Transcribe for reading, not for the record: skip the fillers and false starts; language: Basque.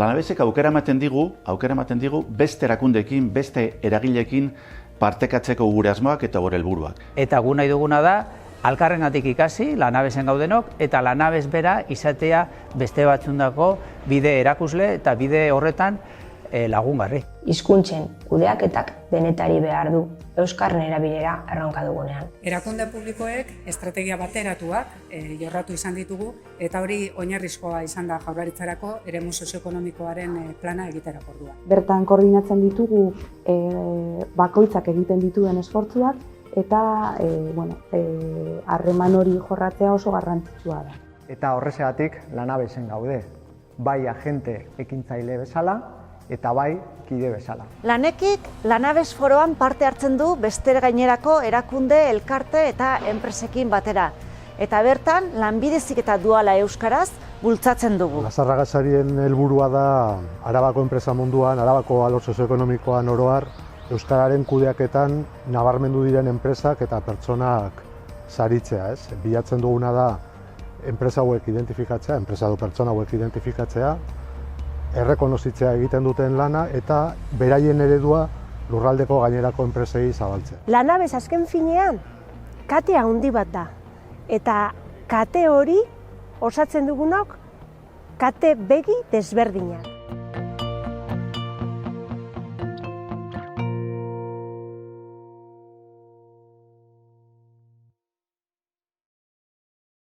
Lanabesek aukera ematen digu beste erakundeekin, beste eragileekin partekatzeko gure asmoak eta gure helburuak. Eta gu nahi duguna da, alkarrengatik ikasi, Lanabesen gaudenok, eta Lanabes bera izatea beste batzundako bide erakusle eta bide horretan lagungarri. Hizkuntzen kudeaketak denetari behar du euskarren erabilera erronka dugunean. Erakunde publikoek estrategia bateratuak jorratu izan ditugu eta hori oinarrizkoa izan da Jaurlaritzarako eremu sozioekonomikoaren plana egiterako orduan. Bertan koordinatzen ditugu bakoitzak egiten dituen esfortzuak eta harreman hori jorratzea oso garrantzitsua da. Eta horrexegatik Lanabesen gaude, bai agente ekintzaile bezala, eta bai kide bezala. Lanekik Lanabes foroan parte hartzen du beste gainerako erakunde, elkarte eta enpresekin batera. Eta bertan, lanbide heziketa duala euskaraz bultzatzen dugu. Lazarragasarien helburua da Arabako enpresa munduan, Arabako alor sozioekonomikoan oroar, euskararen kudeaketan nabarmendu diren enpresak eta pertsonak saritzea, ez? Bilatzen duguna da enpresa hauek identifikatzea, enpresa edo pertsona hauek identifikatzea, errekonozitzea egiten duten lana eta beraien eredua lurraldeko gainerako enpresei zabaltzea. Lanabes azken finean kate handi bat da. Eta kate hori osatzen dugunok kate begi desberdinak.